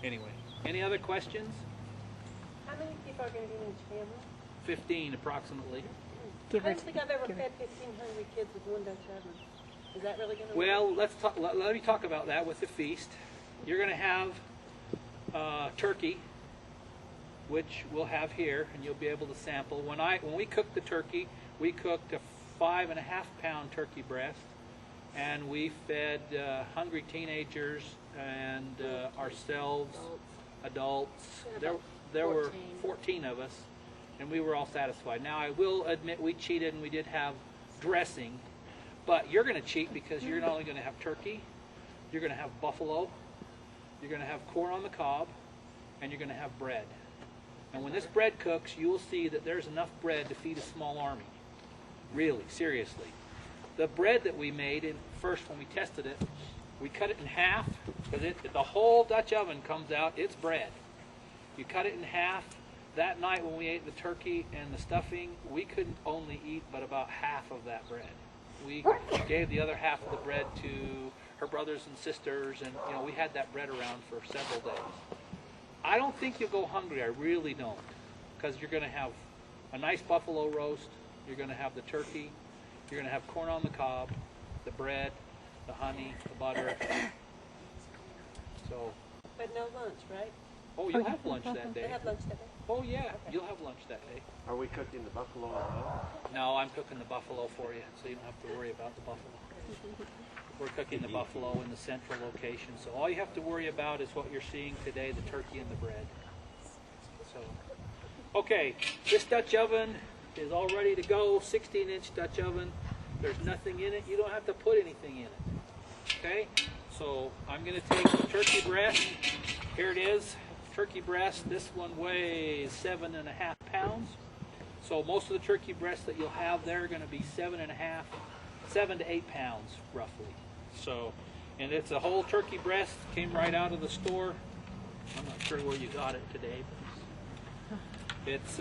Anyway, any other questions? How many people are going to be in each family? 15 approximately. I don't think I've ever fed 15 hungry kids with one Dutch oven. Is that really going to work? Well, let me talk about that with the feast. You're going to have turkey, which we'll have here, and you'll be able to sample. When we cooked the turkey, we cooked a 5.5-pound turkey breast, and we fed hungry teenagers and ourselves, adults. There were 14 of us, and we were all satisfied. Now, I will admit we cheated, and we did have dressing, but you're going to cheat because you're not only going to have turkey, you're going to have buffalo, you're going to have corn on the cob, and you're going to have bread. And when this bread cooks, you will see that there's enough bread to feed a small army. Really, seriously. The bread that we made, first when we tested it, we cut it in half, because the whole Dutch oven comes out, it's bread. You cut it in half. That night when we ate the turkey and the stuffing, we couldn't only eat but about half of that bread. We gave the other half of the bread to her brothers and sisters, and we had that bread around for several days. I don't think you'll go hungry, I really don't, because you're going to have a nice buffalo roast, you're going to have the turkey, you're going to have corn on the cob, the bread, the honey, the butter. So. But no lunch, right? Oh, you'll have lunch that day. They have lunch that day? Oh, yeah, you'll have lunch that day. Are we cooking the buffalo as well? No, I'm cooking the buffalo for you, so you don't have to worry about the buffalo. We're cooking the buffalo in the central location, so all you have to worry about is what you're seeing today, the turkey and the bread. So, okay, this Dutch oven is all ready to go, 16-inch Dutch oven. There's nothing in it. You don't have to put anything in it. Okay, so I'm going to take the turkey breast. Here it is, turkey breast. This one weighs 7.5 pounds. So most of the turkey breasts that you'll have there are going to be 7 to 8 pounds roughly. So, and it's a whole turkey breast, came right out of the store. I'm not sure where you got it today, but it's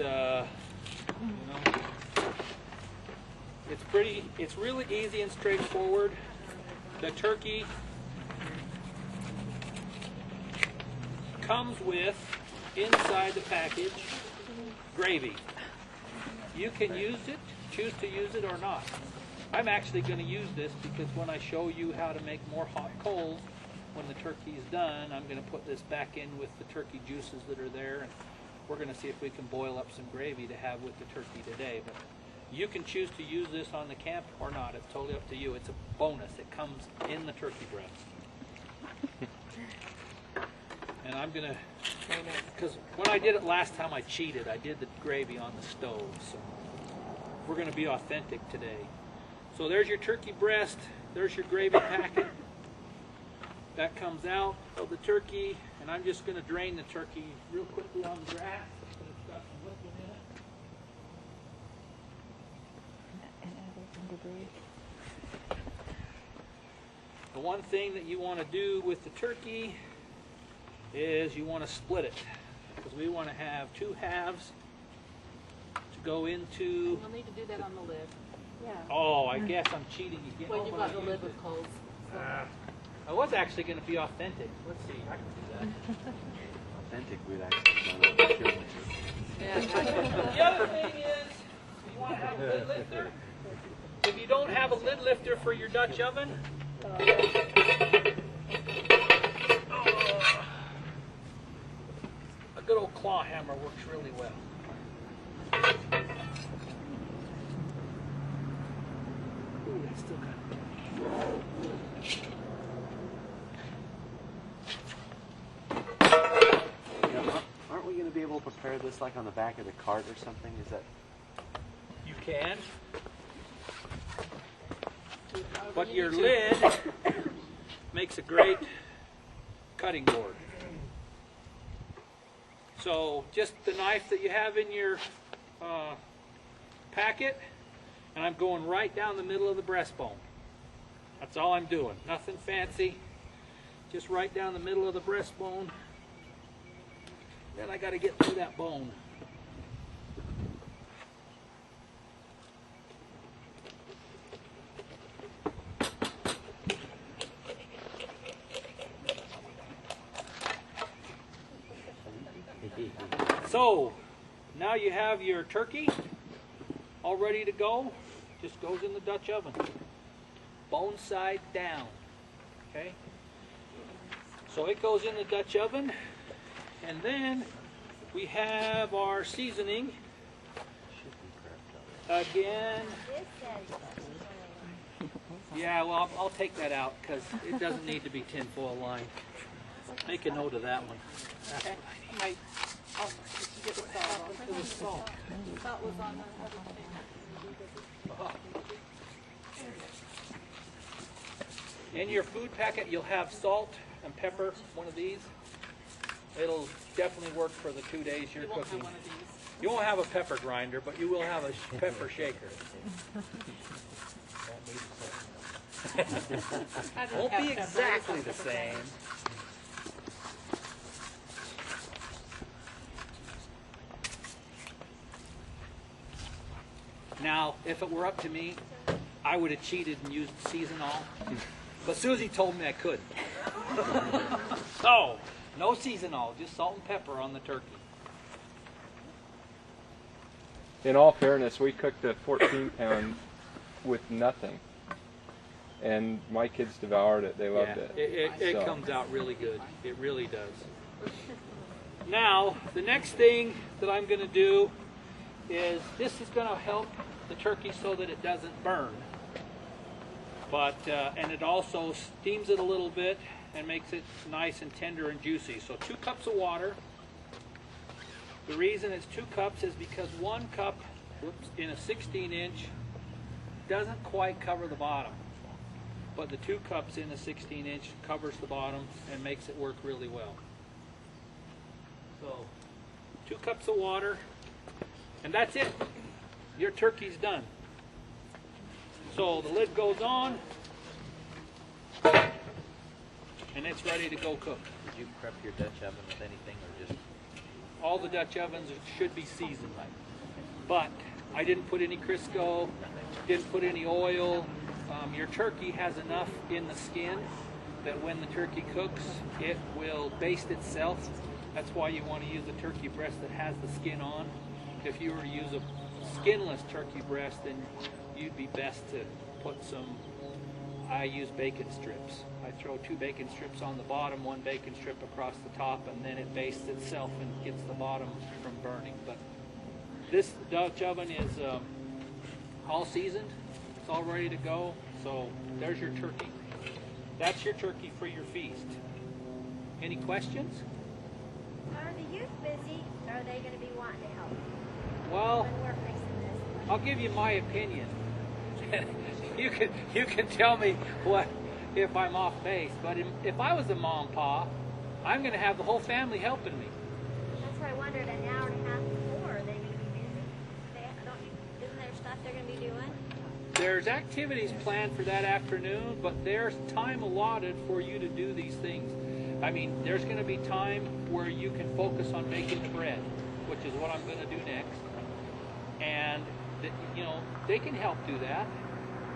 it's really easy and straightforward. The turkey comes with, inside the package, gravy. You can use it, choose to use it or not. I'm actually going to use this because when I show you how to make more hot coals, when the turkey is done, I'm going to put this back in with the turkey juices that are there, and we're going to see if we can boil up some gravy to have with the turkey today. But you can choose to use this on the camp or not. It's totally up to you. It's a bonus. It comes in the turkey breast. And I'm going to, because when I did it last time, I cheated. I did the gravy on the stove. So we're going to be authentic today. So there's your turkey breast. There's your gravy packet. That comes out of the turkey. And I'm just going to drain the turkey real quickly on the grass. It's got some liquid in it. The one thing that you want to do with the turkey is you want to split it, because we want to have 2 halves to go into. You'll need to do that on the lid. Yeah. Oh, I guess I'm cheating again. When you've got the lid with coals. So. I was actually going to be authentic. Let's see, I can do that. Authentic, we'd actually done it. Yeah. The other thing is, you want to have a lid lifter. If you don't have a lid lifter for your Dutch oven, a good old claw hammer works really well. Ooh, that's still kind of... Aren't we going to be able to prepare this like on the back of the cart or something? Is that... You can. But your lid makes a great cutting board. So just the knife that you have in your packet, and I'm going right down the middle of the breastbone. That's all I'm doing. Nothing fancy. Just right down the middle of the breastbone. Then I got to get through that bone. So, now you have your turkey all ready to go. Just goes in the Dutch oven. Bone side down. Okay? So it goes in the Dutch oven. And then we have our seasoning. Again. Yeah, well, I'll take that out because it doesn't need to be tinfoil lined. Make a note of that one. Okay. Oh, you can get the salt off. It was salt. Salt was on the other thing. In your food packet, you'll have salt and pepper, one of these. It'll definitely work for the 2 days you're You won't cooking. have one of these. You won't have a pepper grinder, but you will have a pepper shaker. I didn't Won't have be pepper. exactly the same. Now, if it were up to me, I would have cheated and used seasonal. But Susie told me I couldn't. So, no seasonal, just salt and pepper on the turkey. In all fairness, we cooked a 14-pound with nothing, and my kids devoured it. They loved it. It So. comes out really good. It really does. Now, the next thing that I'm going to do is this is going to help the turkey so that it doesn't burn. But and it also steams it a little bit and makes it nice and tender and juicy. So 2 cups of water. The reason it's 2 cups is because 1 cup in a 16-inch doesn't quite cover the bottom. But the 2 cups in a 16-inch covers the bottom and makes it work really well. So 2 cups of water, and that's it. Your turkey's done. So the lid goes on, and it's ready to go cook. Did you prep your Dutch oven with anything, or just? All the Dutch ovens should be seasoned, but I didn't put any Crisco, didn't put any oil. Your turkey has enough in the skin that when the turkey cooks, it will baste itself. That's why you want to use a turkey breast that has the skin on. If you were to use a skinless turkey breast, then you'd be best to put some, I use bacon strips. I throw 2 bacon strips on the bottom, 1 bacon strip across the top, and then it bastes itself and gets the bottom from burning. But this Dutch oven is all seasoned. It's all ready to go. So there's your turkey. That's your turkey for your feast. Any questions? Are the youth busy, or are they going to be wanting to help Well, when we're fixing this? I'll give you my opinion. You can tell me what if I'm off base. But if I was a mom and pa, I'm going to have the whole family helping me. That's what I wondered. An hour and a half before, are they going to be busy? Isn't there stuff they're going to be doing? There's activities planned for that afternoon, but there's time allotted for you to do these things. I mean, there's going to be time where you can focus on making the bread, which is what I'm going to do next. And, they can help do that.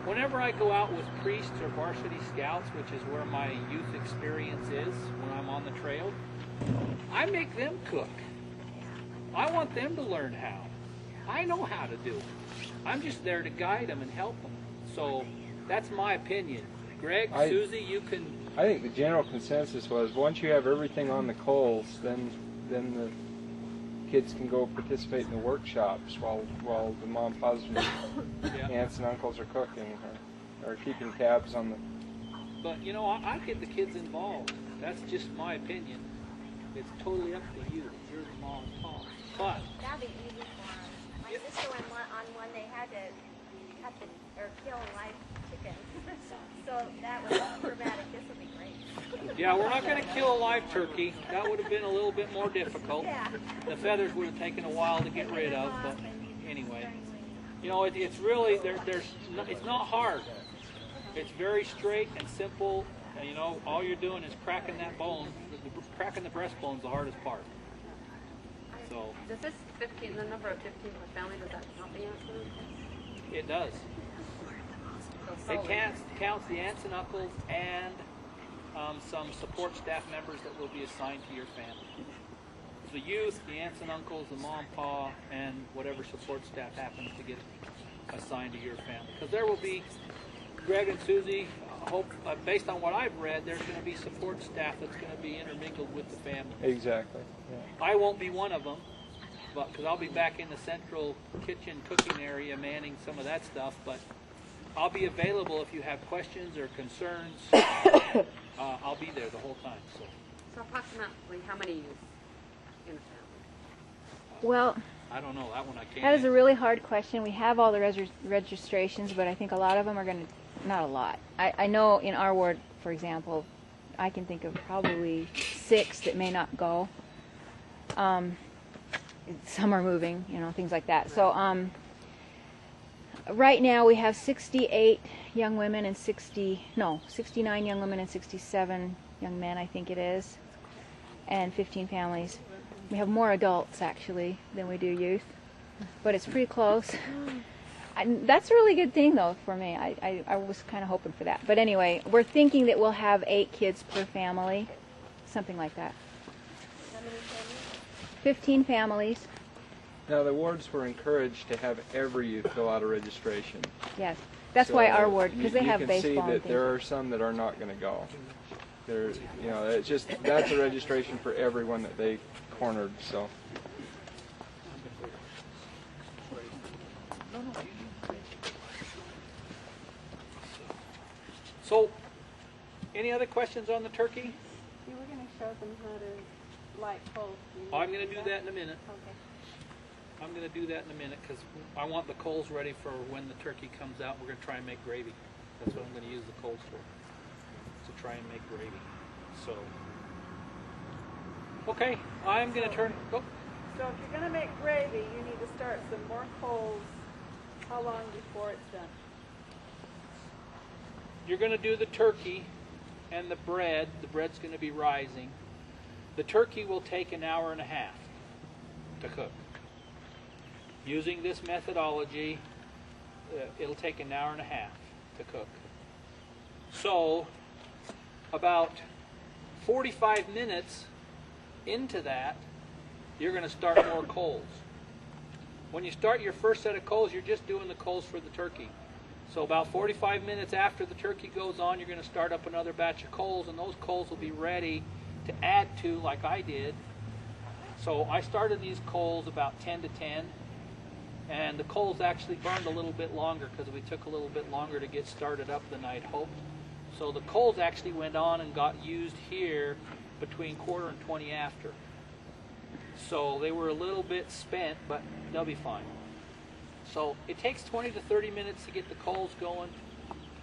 Whenever I go out with priests or varsity scouts, which is where my youth experience is when I'm on the trail, I make them cook. I want them to learn how. I know how to do it. I'm just there to guide them and help them. So that's my opinion. Greg, Susie, you can... I think the general consensus was once you have everything on the coals, then the kids can go participate in the workshops while the mom, pa's, and aunts and uncles are cooking or keeping tabs on the. But I get the kids involved. That's just my opinion. It's totally up to you. You're the mom and pop. But That'd be easy for them. My sister went on one. They had to cut or kill live chickens. So that was dramatic. This would be great. yeah, we're not going to kill a live turkey. That would have been a little bit more difficult. Yeah. The feathers would have taken a while to get rid of. But anyway, it's really it's not hard. It's very straight and simple. And, all you're doing is cracking that bone. Cracking the breastbone's the hardest part. So Does this 15, the number of 15 per family, does that count the answers? it does. So It solid. counts the aunts and uncles and some support staff members that will be assigned to your family. the youth, the aunts and uncles, the mom, pa, and whatever support staff happens to get assigned to your family. Because there will be, Greg and Susie, based on what I've read, there's going to be support staff that's going to be intermingled with the family. Exactly. Yeah. I won't be one of them, but because I'll be back in the central kitchen cooking area manning some of that stuff. But I'll be available if you have questions or concerns. I'll be there the whole time. So approximately how many youth in a family? Well, I don't know that one. I can't. that is a answer. really hard question. We have all the registrations, but I think a lot of them are going to, not a lot. I know in our ward, for example, I can think of probably 6 that may not go. Some are moving, things like that. So right now we have 68 young women and 69 young women and 67 young men, I think it is, and 15 families. We have more adults, actually, than we do youth, but it's pretty close. That's a really good thing, though, for me. I was kind of hoping for that. But anyway, we're thinking that we'll have 8 kids per family, something like that. How many families? 15 families, Now, the wards were encouraged to have every youth fill out a registration. yes. That's So why our ward, because they have You baseball can see and that things. there are some that are not going to go. It's just, that's a registration for everyone that they cornered, so. So, any other questions on the turkey? You were going to show them how to light coals. I'm going to do that in a minute. Okay. I'm going to do that in a minute because I want the coals ready for when the turkey comes out. We're going to try and make gravy. That's what I'm going to use the coals for, to try and make gravy. So, okay, I'm going to turn. Oh, So if you're going to make gravy, you need to start some more coals. How long before it's done? you're going to do the turkey and the bread. The bread's going to be rising. The turkey will take an hour and a half to cook. Using this methodology, it'll take an hour and a half to cook. So, about 45 minutes into that, you're going to start more coals. When you start your first set of coals, you're just doing the coals for the turkey. So about 45 minutes after the turkey goes on, you're going to start up another batch of coals, and those coals will be ready to add to like I did. So I started these coals about 10 to 10, and the coals actually burned a little bit longer because we took a little bit longer to get started up than I'd hoped. So the coals actually went on and got used here between quarter and 20 after. So they were a little bit spent, but they'll be fine. So it takes 20 to 30 minutes to get the coals going,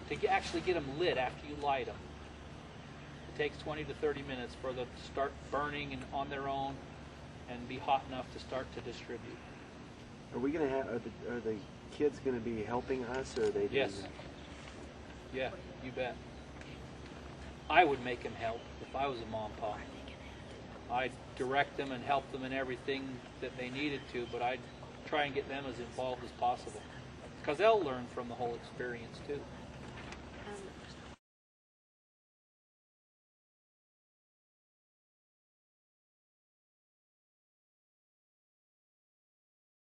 to actually get them lit after you light them. It takes 20 to 30 minutes for them to start burning and on their own and be hot enough to start to distribute. Are we going to have? Are the kids going to be helping us, or are they? Yes. Doing Yeah, you bet. I would make them help if I was a mom and pop. I'd direct them and help them in everything that they needed to, but I'd try and get them as involved as possible because they'll learn from the whole experience too.